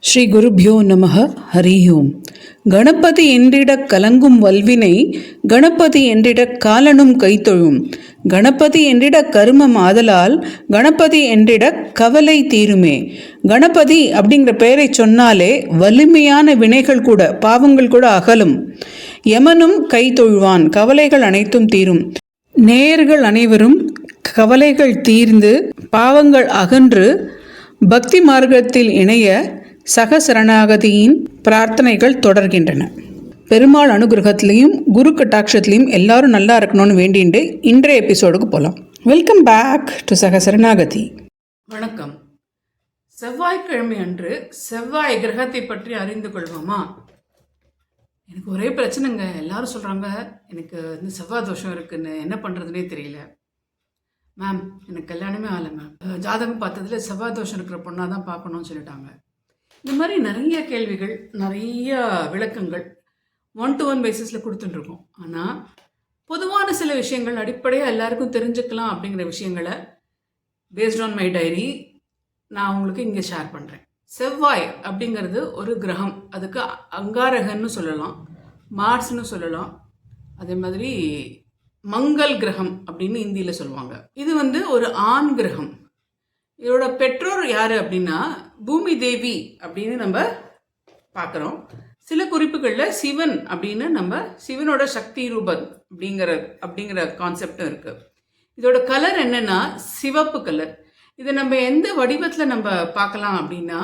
ஸ்ரீ குருபியோ நமஹ. ஹரி ஓம். கணபதி என்றிடக் கலங்கும் வல்வினை கணபதி என்றிடக் காலனும் கைத்தொழும் கணபதி என்றிடக் கருமம் ஆதலால் கணபதி என்றிடக் கவலை தீருமே. கணபதி அப்படிங்கிற பெயரை சொன்னாலே வலிமையான வினைகள் கூட, பாவங்கள் கூட அகலும். யமனும் கை தொழுவான், கவலைகள் அனைத்தும் தீரும். நேயர்கள் அனைவரும் கவலைகள் தீர்ந்து பாவங்கள் அகன்று பக்தி மார்க்கத்தில் இணைய சகசரணாகதியின் பிரார்த்தனைகள் தொடர்கின்றன. பெருமாள் அனுகிரகத்திலையும் குரு கட்டாட்சத்திலையும் எல்லாரும் நல்லா இருக்கணும்னு வேண்டிட்டு இன்றைய எபிசோடுக்கு போகலாம். வெல்கம் பேக் டு சகசரணாகதி. வணக்கம். செவ்வாய்க்கிழமை அன்று செவ்வாய் கிரகத்தை பற்றி அறிந்து கொள்வோமா? எனக்கு ஒரே பிரச்சனைங்க. எல்லாரும் சொல்கிறாங்க எனக்கு இந்த செவ்வாய் தோஷம் இருக்குன்னு, என்ன பண்ணுறதுனே தெரியல. மேம், எனக்கு கல்யாணமே ஆகலை மேம். ஜாதகம் பார்த்ததுல செவ்வாய் தோஷம் இருக்கிற பொண்ணாக தான் பார்க்கணும்னு சொல்லிட்டாங்க. இந்த மாதிரி நிறைய கேள்விகள், நிறைய விளக்கங்கள் 1-to-1 பேசிஸில் கொடுத்துட்டுருக்கோம். ஆனால் பொதுவான சில விஷயங்கள் அடிப்படையாக எல்லாருக்கும் தெரிஞ்சுக்கலாம் அப்படிங்கிற விஷயங்களை பேஸ்ட் ஆன் மை டைரி நான் உங்களுக்கு இங்கே ஷேர் பண்ணுறேன். செவ்வாய் அப்படிங்கிறது ஒரு கிரகம். அதுக்கு அங்காரகன்னு சொல்லலாம், மார்ஸ்னு சொல்லலாம், அதே மாதிரி மங்கள் கிரகம் அப்படின்னு இந்தியில் சொல்லுவாங்க. இது ஒரு ஆண் கிரகம். இதோட பெற்றோர் யார் அப்படின்னா பூமி தேவி அப்படின்னு நம்ம பார்க்குறோம். சில குறிப்புகளில் சிவன் அப்படின்னு நம்ம சிவனோட சக்தி ரூபம் அப்படிங்கிற கான்செப்டும் இருக்குது. இதோட கலர் என்னன்னா சிவப்பு கலர். இதை நம்ம எந்த வடிவத்தில் நம்ம பார்க்கலாம் அப்படின்னா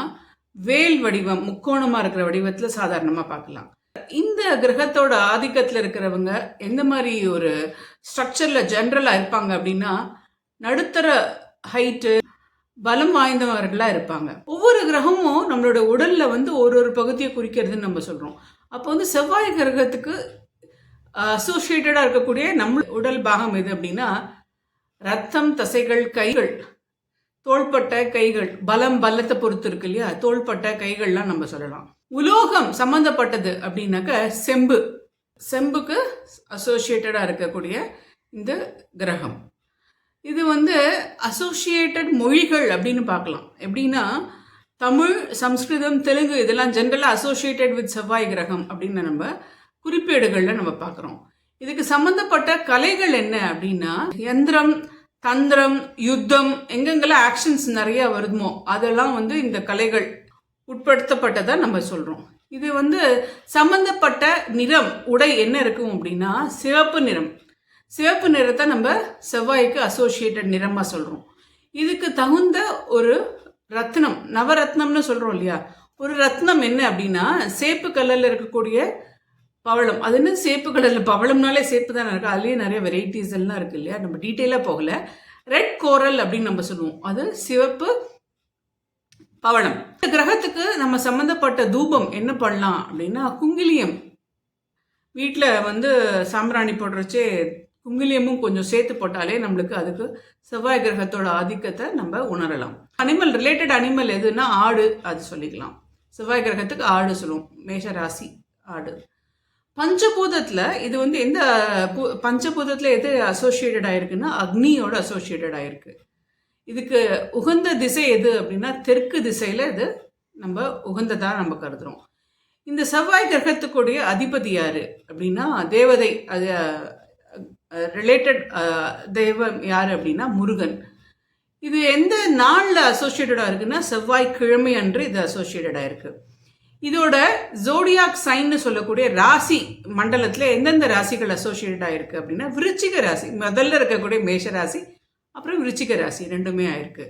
வேல் வடிவம், முக்கோணமாக இருக்கிற வடிவத்தில் சாதாரணமாக பார்க்கலாம். இந்த கிரகத்தோட ஆதிக்கத்தில் இருக்கிறவங்க எந்த மாதிரி ஒரு ஸ்ட்ரக்சரில் ஜென்ரலாக இருப்பாங்க அப்படின்னா நடுத்தர ஹைட்டு, பலம் வாய்ந்தவர்களாக இருப்பாங்க. ஒவ்வொரு கிரகமும் நம்மளோட உடலில் ஒரு பகுதியை குறிக்கிறதுன்னு நம்ம சொல்கிறோம். அப்போ செவ்வாய் கிரகத்துக்கு அசோசியேட்டடாக இருக்கக்கூடிய நம்ம உடல் பாகம் எது அப்படின்னா ரத்தம், தசைகள், கைகள், தோள்பட்டை, கைகள். பலத்தை பொறுத்து இருக்கு இல்லையா, தோள்பட்டை, கைகள்லாம் நம்ம சொல்லலாம். உலோகம் சம்மந்தப்பட்டது அப்படின்னாக்க செம்புக்கு அசோசியேட்டடாக இருக்கக்கூடிய இந்த கிரகம். இது அசோசியேட்டட் மொழிகள் அப்படின்னு பார்க்கலாம். எப்படின்னா தமிழ், சம்ஸ்கிருதம், தெலுங்கு இதெல்லாம் ஜென்ரலாக அசோசியேட்டட் வித் செவ்வாய் கிரகம் அப்படின்னு நம்ம குறிப்பேடுகளில் நம்ம பார்க்குறோம். இதுக்கு சம்மந்தப்பட்ட கலைகள் என்ன அப்படின்னா யந்திரம், தந்திரம், யுத்தம், எங்கெங்கெல்லாம் ஆக்ஷன்ஸ் நிறையா வருதுமோ அதெல்லாம் இந்த கலைகள் உட்படுத்தப்பட்டதாக நம்ம சொல்கிறோம். இது சம்மந்தப்பட்ட நிறம், உடை என்ன இருக்கும் அப்படின்னா சிவப்பு நிறம். சிவப்பு நிறத்தை நம்ம செவ்வாய்க்கு அசோசியேட்டட் நிறமாக சொல்கிறோம். இதுக்கு தகுந்த ஒரு ரத்னம், நவரத்னம்னு சொல்கிறோம் இல்லையா, ஒரு ரத்னம் என்ன அப்படின்னா சேப்பு கலரில் இருக்கக்கூடிய பவளம். அது என்ன சேப்பு கலரில், பவளம்னாலே சேப்பு தானே இருக்குது, அதுலேயே நிறைய வெரைட்டிஸ் எல்லாம் இருக்குது இல்லையா, நம்ம டீட்டெயிலாக போகலை. ரெட் கோரல் அப்படின்னு நம்ம சொல்லுவோம், அது சிவப்பு பவளம். இந்த கிரகத்துக்கு நம்ம சம்மந்தப்பட்ட தூபம் என்ன பண்ணலாம் அப்படின்னா குங்கிலியம். வீட்டில் சாம்பிராணி போடுறச்சே குங்கிலியமும் கொஞ்சம் சேர்த்து போட்டாலே நம்மளுக்கு அதுக்கு செவ்வாய் கிரகத்தோட ஆதிக்கத்தை நம்ம உணரலாம். ரிலேட்டட் அனிமல் எதுன்னா ஆடு, அது சொல்லிக்கலாம். செவ்வாய் கிரகத்துக்கு ஆடு சொல்லுவோம், மேஷ ராசி ஆடு. பஞ்சபூதத்தில் இது எந்த பஞ்சபூதத்தில் எது அசோசியேட்டட் ஆயிருக்குன்னா அக்னியோட அசோசியேட்டட் ஆயிருக்கு. இதுக்கு உகந்த திசை எது அப்படின்னா தெற்கு திசையில் இது நம்ம உகந்ததாக நம்ம கருதுகிறோம். இந்த செவ்வாய் கிரகத்துக்குடைய அதிபதி யார் அப்படின்னா தேவதை, அது ரிலேட்டட் தெய்வம் யார் அப்படின்னா முருகன். இது எந்த நாளில் அசோசியேட்டடாக இருக்குன்னா செவ்வாய் கிழமை அன்று இது அசோசியேட்டடாக இருக்குது. இதோட ஜோடியாக் சைன்னு சொல்லக்கூடிய ராசி மண்டலத்தில் எந்தெந்த ராசிகள் அசோசியேட்டடாக இருக்குது அப்படின்னா விருச்சிக ராசி முதல்ல இருக்கக்கூடிய மேஷ ராசி, அப்புறம் விருச்சிக ராசி ரெண்டுமே ஆயிருக்கு.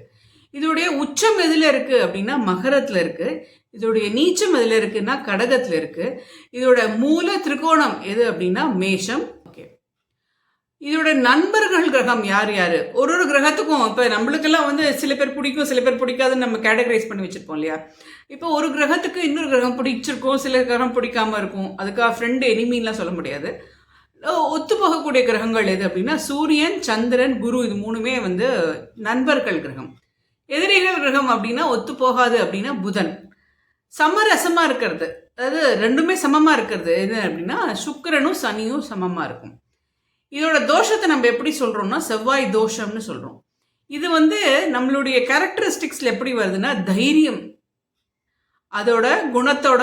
இதோடைய உச்சம் எதில் இருக்குது அப்படின்னா மகரத்தில் இருக்குது. இதோடைய நீச்சம் எதில் இருக்குன்னா கடகத்தில் இருக்குது. இதோட மூல திரிகோணம் எது அப்படின்னா மேஷம். ஓகே, இதோட நண்பர்கள் கிரகம் யார் யார்? ஒரு கிரகத்துக்கும் இப்போ நம்மளுக்கெல்லாம் சில பேர் பிடிக்கும், சில பேர் பிடிக்காதுன்னு நம்ம கேட்டகரைஸ் பண்ணி வச்சுருப்போம் இல்லையா. இப்போ ஒரு கிரகத்துக்கு இன்னொரு கிரகம் பிடிச்சிருக்கும், சில கிரகம் பிடிக்காமல் இருக்கும். அதுக்காக ஃப்ரெண்டு எனிமின்லாம் சொல்ல முடியாது. ஒத்து போகக்கூடிய கிரகங்கள் எது அப்படின்னா சூரியன், சந்திரன், குரு. இது மூணுமே நண்பர்கள் கிரகம். எதிரிகள் கிரகம் அப்படின்னா ஒத்து போகாது அப்படின்னா புதன். சமரசமாக இருக்கிறது, அதாவது ரெண்டுமே சமமாக இருக்கிறது எது அப்படின்னா சுக்கிரனும் சனியும் சமமாக இருக்கும். இதோட தோஷத்தை நம்ம எப்படி சொல்கிறோம்னா செவ்வாய் தோஷம்னு சொல்கிறோம். இது நம்மளுடைய கேரக்டரிஸ்டிக்ஸில் எப்படி வருதுன்னா தைரியம், அதோட குணத்தோட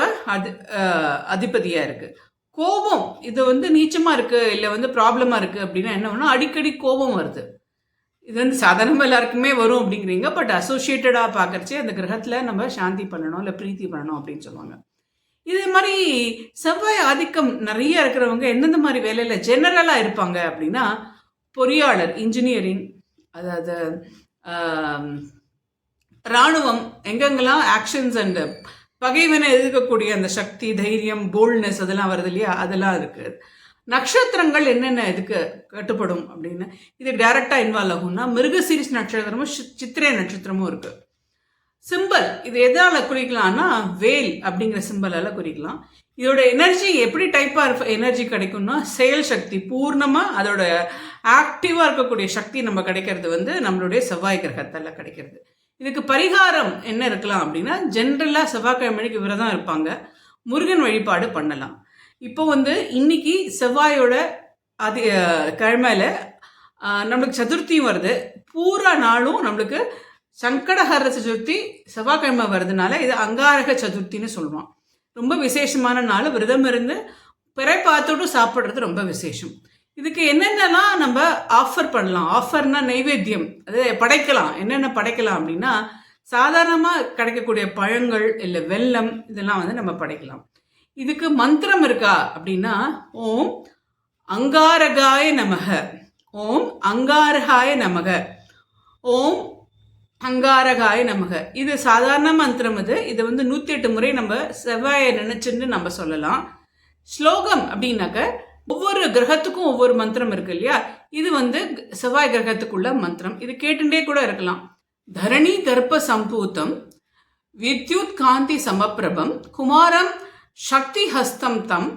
அதிபதியாக இருக்குது. கோபம் இது வந்து நீச்சமாக இருக்குது இல்லை வந்து ப்ராப்ளமாக இருக்குது அப்படின்னா என்ன வேணும், அடிக்கடி கோபம் வருது. இது வந்து சாதாரணமாக எல்லாருக்குமே வரும் அப்படிங்கிறீங்க, பட் அசோசியேட்டடாக பார்க்கறச்சே அந்த கிரகத்தில் நம்ம சாந்தி பண்ணணும் இல்லை பிரீத்தி பண்ணணும் அப்படின்னு சொல்லுவாங்க. இதே மாதிரி செவ்வாய் ஆதிக்கம் நிறைய இருக்கிறவங்க எந்தெந்த மாதிரி வேலையில் ஜெனரலாக இருப்பாங்க அப்படின்னா, பொறியாளர், இன்ஜினியரிங், அதாவது இராணுவம், எங்கெங்கெல்லாம் ஆக்ஷன்ஸ் அண்ட் பகைவனை எதிர்க்கக்கூடிய அந்த சக்தி, தைரியம், போல்ட்னஸ் அதெல்லாம் வருது இல்லையா, அதெல்லாம் இருக்குது. நட்சத்திரங்கள் என்னென்ன இதுக்கு கட்டுப்படும் அப்படின்னு இது டைரக்டாக இன்வால்வ் ஆகும்னா, மிருகசீரிஷ் நட்சத்திரமும் சித்திரை நட்சத்திரமும் இருக்குது. சிம்பல் இது எதால் குறிக்கலாம்னா, வேல் அப்படிங்கிற சிம்பலால் குறிக்கலாம். இதோட எனர்ஜி எப்படி டைப்பாக எனர்ஜி கிடைக்கும்னா, செயல் சக்தி பூர்ணமாக அதோட ஆக்டிவாக இருக்கக்கூடிய சக்தி நம்ம கிடைக்கிறது வந்து நம்மளுடைய செவ்வாய் கிரகத்தால் கிடைக்கிறது. இதுக்கு பரிகாரம் என்ன இருக்கலாம் அப்படின்னா, ஜென்ரலாக செவ்வாய்க்கிழமைக்கு விரதம் இருப்பாங்க, முருகன் வழிபாடு பண்ணலாம். இப்போ வந்து இன்னைக்கு செவ்வாயோட கிழமையில நம்மளுக்கு சதுர்த்தியும் வருது, பூரா நாளும் நம்மளுக்கு சங்கடஹர சதுர்த்தி செவ்வாய்க்கிழமை வருதுனால இது அங்காரக சதுர்த்தின்னு சொல்லுவோம். ரொம்ப விசேஷமான நாள், விரதம் இருந்து பிறை பார்த்துட்டு சாப்பிட்றது ரொம்ப விசேஷம். இதுக்கு என்னென்னலாம் நம்ம ஆஃபர் பண்ணலாம், ஆஃபர்னா நைவேத்தியம், அது படைக்கலாம். என்னென்ன படைக்கலாம் அப்படின்னா, சாதாரணமாக கிடைக்கக்கூடிய பழங்கள் இல்லை வெல்லம் இதெல்லாம் வந்து நம்ம படைக்கலாம். இதுக்கு மந்திரம் இருக்கா அப்படின்னா, ஓம் அங்காரகாய நமக, ஓம் அங்காரகாய நமக, ஓம் அங்காரகாய நமக. இது சாதாரண மந்திரம். இதை வந்து 108 முறை நம்ம செவ்வாயை நினைச்சுன்னு நம்ம சொல்லலாம். ஸ்லோகம் அப்படின்னாக்க ஒவ்வொரு கிரகத்துக்கும் ஒவ்வொரு மந்திரம் இருக்கு இல்லையா, இது வந்து செவ்வாய் கிரகத்துக்குள்ள மந்திரம். இது கேட்டுட்டே கூட இருக்கலாம். தரணி கர்ப்ப சம்பூத்தம் வித்யுத் காந்தி சமப்பிரபம் குமாரம் சக்தி ஹஸ்தம் தம்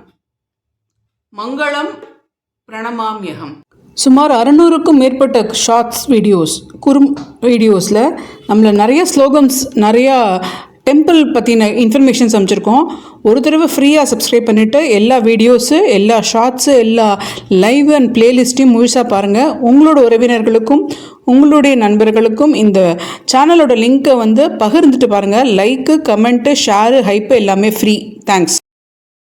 மங்களம் பிரணமாமியகம். சுமார் 600க்கும் மேற்பட்ட ஷார்ட்ஸ் வீடியோஸ், வீடியோஸில் நம்மளை நிறைய ஸ்லோகன்ஸ், நிறையா டெம்பிள் பற்றின இன்ஃபர்மேஷன்ஸ் அமைச்சிருக்கோம். ஒரு தடவை ஃப்ரீயாக சப்ஸ்கிரைப் பண்ணிவிட்டு எல்லா வீடியோஸு, எல்லா ஷார்ட்ஸு, எல்லா லைவ் அண்ட் பிளேலிஸ்ட்டையும் முழுசாக பாருங்கள். உங்களோட உறவினர்களுக்கும் உங்களுடைய நண்பர்களுக்கும் இந்த சேனலோட லிங்க்கை வந்து பகிர்ந்துட்டு பாருங்கள். லைக்கு, கமெண்ட்டு, ஷேரு, ஹைப்பு எல்லாமே ஃப்ரீ. தேங்க்ஸ்.